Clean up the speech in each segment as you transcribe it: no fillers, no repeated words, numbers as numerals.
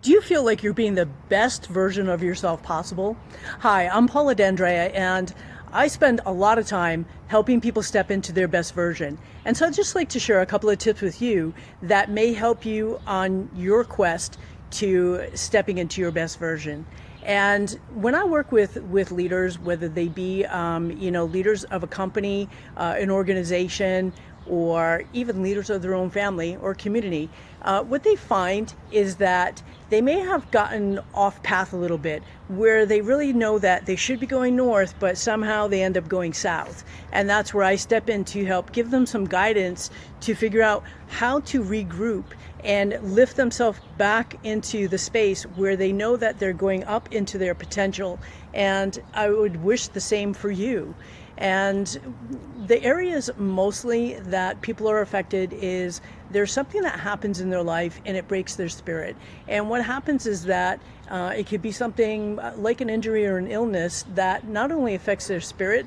Do you feel like you're being the best version of yourself possible? Hi, I'm Paula D'Andrea, and I spend a lot of time helping people step into their best version. And so I'd just like to share a couple of tips with you that may help you on your quest to stepping into your best version. And when I work with leaders, whether they be leaders of a company, an organization, or even leaders of their own family or community, what they find is that they may have gotten off path a little bit, where they really know that they should be going north, but somehow they end up going south. And that's where I step in to help give them some guidance to figure out how to regroup and lift themselves back into the space where they know that they're going up into their potential. And I would wish the same for you. And the areas mostly that people are affected is there's something that happens in their life and it breaks their spirit. And what happens is that it could be something like an injury or an illness that not only affects their spirit,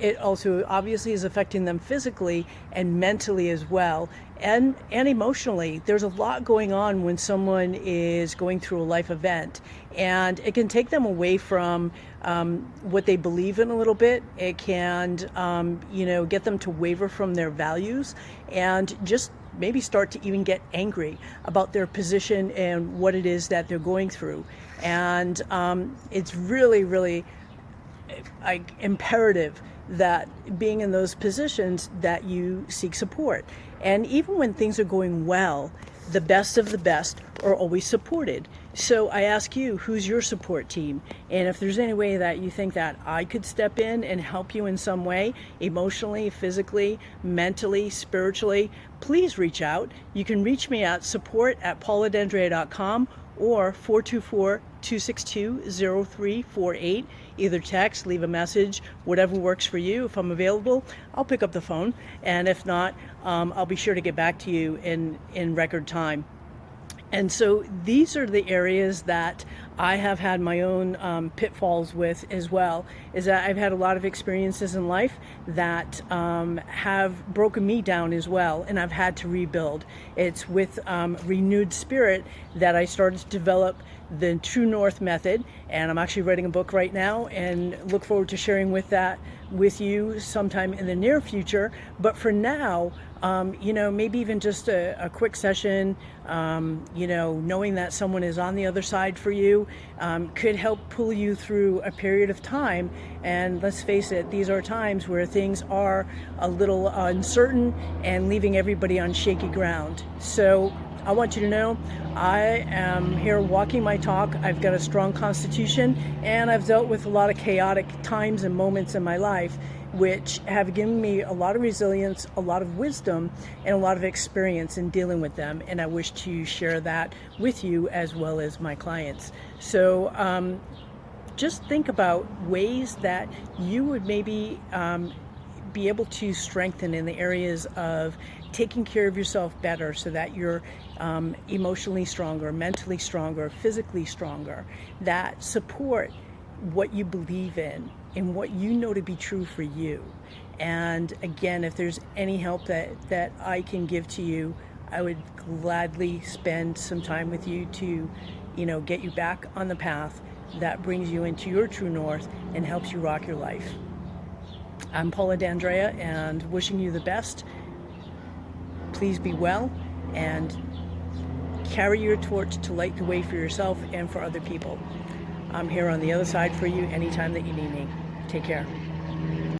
it also obviously is affecting them physically and mentally as well, and emotionally. There's a lot going on when someone is going through a life event, and it can take them away from what they believe in a little bit. It can, get them to waver from their values and just maybe start to even get angry about their position and what it is that they're going through. And it's really, really imperative that being in those positions that you seek support. And even when things are going well, the best of the best are always supported. So I ask you, who's your support team? And if there's any way that you think that I could step in and help you in some way, emotionally, physically, mentally, spiritually, please reach out. You can reach me at support@pauladandrea.com or 424-262-0348. Either text, leave a message, whatever works for you. If I'm available, I'll pick up the phone. And if not, I'll be sure to get back to you in record time. And so these are the areas that I have had my own pitfalls with as well, is that I've had a lot of experiences in life that have broken me down as well, and I've had to rebuild. It's with renewed spirit that I started to develop the True North method, and I'm actually writing a book right now and look forward to sharing with you sometime in the near future. But for now, maybe even just a quick session, knowing that someone is on the other side for you, could help pull you through a period of time. And let's face it, these are times where things are a little uncertain and leaving everybody on shaky ground. So I want you to know I am here walking my talk. I've got a strong constitution, and I've dealt with a lot of chaotic times and moments in my life, which have given me a lot of resilience, a lot of wisdom, and a lot of experience in dealing with them. And I wish to share that with you as well as my clients. So just think about ways that you would maybe be able to strengthen in the areas of taking care of yourself better, so that you're emotionally stronger, mentally stronger, physically stronger, that support what you believe in and what you know to be true for you. And again, if there's any help that I can give to you, I would gladly spend some time with you to, get you back on the path that brings you into your true north and helps you rock your life. I'm Paula D'Andrea, and wishing you the best. Please be well and carry your torch to light the way for yourself and for other people. I'm here on the other side for you anytime that you need me. Take care.